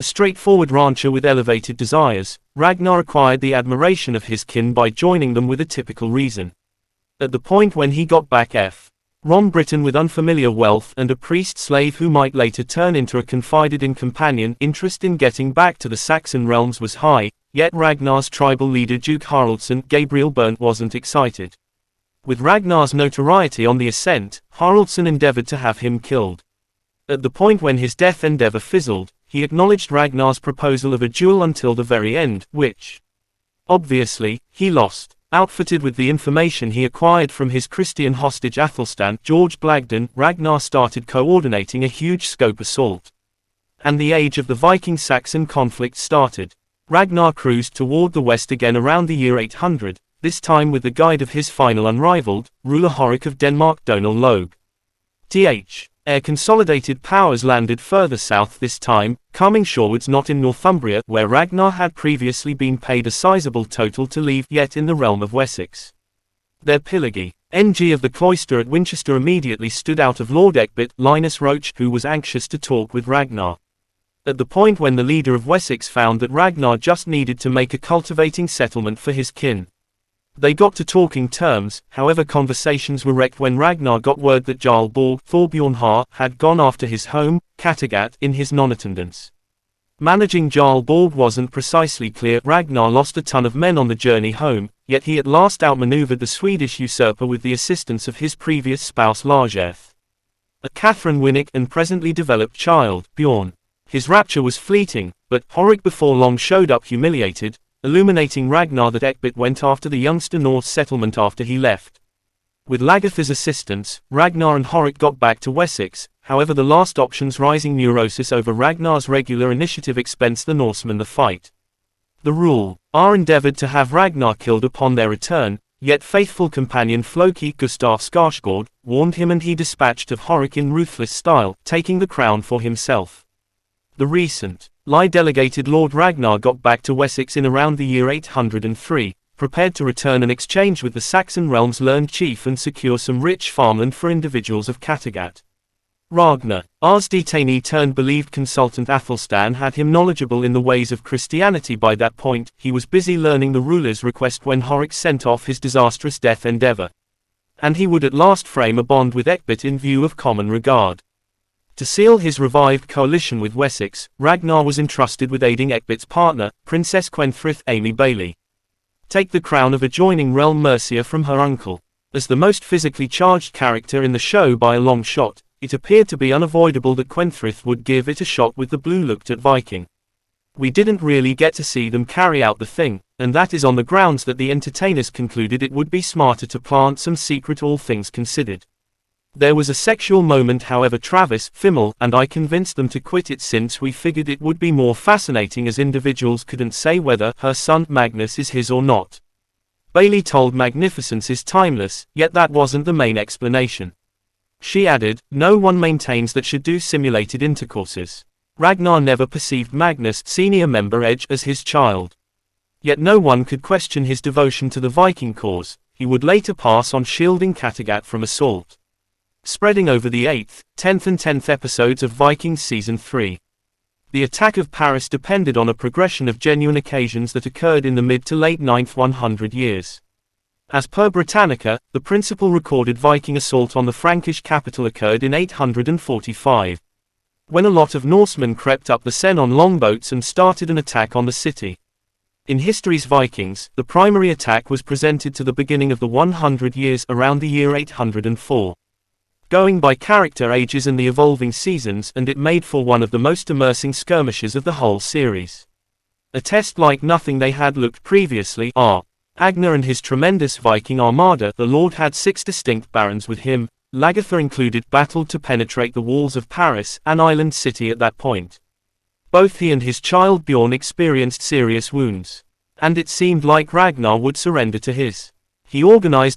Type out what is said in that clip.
A straightforward rancher with elevated desires, Ragnar acquired the admiration of his kin by joining them with a typical reason. At the point when he got back from Britain with unfamiliar wealth and a priest-slave who might later turn into a confided-in companion, interest in getting back to the Saxon realms was high, yet Ragnar's tribal leader Duke Haraldsson Gabriel Berndt wasn't excited. With Ragnar's notoriety on the ascent, Haraldsson endeavored to have him killed. At the point when his death endeavor fizzled, he acknowledged Ragnar's proposal of a duel until the very end, which, obviously, he lost. Outfitted with the information he acquired from his Christian hostage Athelstan George Blagden, Ragnar started coordinating a huge-scope assault. And the age of the Viking-Saxon conflict started. Ragnar cruised toward the west again around the year 800, this time with the guide of his final unrivaled, ruler Horik of Denmark Donal Logue. Air consolidated powers landed further south this time, coming shorewards not in Northumbria where Ragnar had previously been paid a sizable total to leave, yet in the realm of Wessex. Their Pilagi, NG of the cloister at Winchester immediately stood out of Lord Ecgbert, Linus Roche, who was anxious to talk with Ragnar. At the point when the leader of Wessex found that Ragnar just needed to make a cultivating settlement for his kin. They got to talking terms, however conversations were wrecked when Ragnar got word that Jarl Borg Thorbjorn had gone after his home, Kattegat, in his non-attendance. Managing Jarl Borg wasn't precisely clear. Ragnar lost a ton of men on the journey home, yet he at last outmaneuvered the Swedish usurper with the assistance of his previous spouse Largeth, a Catherine Winnick and presently developed child, Bjorn. His rapture was fleeting, but Horik before long showed up humiliated, illuminating Ragnar that Ecgbert went after the youngster Norse settlement after he left. With Lagertha's assistance, Ragnar and Horik got back to Wessex, however the last option's rising neurosis over Ragnar's regular initiative expensed the Norsemen the fight. The rule endeavored to have Ragnar killed upon their return, yet faithful companion Floki Gustaf Skarsgård warned him and he dispatched of Horik in ruthless style, taking the crown for himself. The recent delegated Lord Ragnar got back to Wessex in around the year 803, prepared to return and exchange with the Saxon realm's learned chief and secure some rich farmland for individuals of Kattegat. Ragnar's detainee turned believed consultant Athelstan had him knowledgeable in the ways of Christianity. By that point, he was busy learning the ruler's request when Horik sent off his disastrous death endeavor. And he would at last frame a bond with Ecgbert in view of common regard. To seal his revived coalition with Wessex, Ragnar was entrusted with aiding Ecgbert's partner, Princess Gwenthryth Amy Bailey, take the crown of adjoining realm Mercia from her uncle. As the most physically charged character in the show by a long shot, it appeared to be unavoidable that Gwenthryth would give it a shot with the blue-looked-at Viking. We didn't really get to see them carry out the thing, and that is on the grounds that the entertainers concluded it would be smarter to plant some secret all things considered. There was a sexual moment, however Travis, Fimmel, and I convinced them to quit it since we figured it would be more fascinating as individuals couldn't say whether her son Magnus is his or not. Bailey told Magnificence is timeless, yet that wasn't the main explanation. She added, no one maintains that should do simulated intercourses. Ragnar never perceived Magnus, senior member Edge, as his child. Yet no one could question his devotion to the Viking cause. He would later pass on shielding Kattegat from assault. Spreading over the 8th, 10th and 10th episodes of Vikings Season 3. The attack of Paris depended on a progression of genuine occasions that occurred in the mid to late 9th 100 years. As per Britannica, the principal recorded Viking assault on the Frankish capital occurred in 845. When a lot of Norsemen crept up the Seine on longboats and started an attack on the city. In history's Vikings, the primary attack was presented to the beginning of the 100 years around the year 804. Going by character ages and the evolving seasons, and it made for one of the most immersing skirmishes of the whole series. A test like nothing they had looked previously. Agnar and his tremendous Viking armada. The Lord had 6 distinct barons with him. Lagertha included, battled to penetrate the walls of Paris, an island city at that point. Both he and his child Bjorn experienced serious wounds. And it seemed like Ragnar would surrender to his. He organized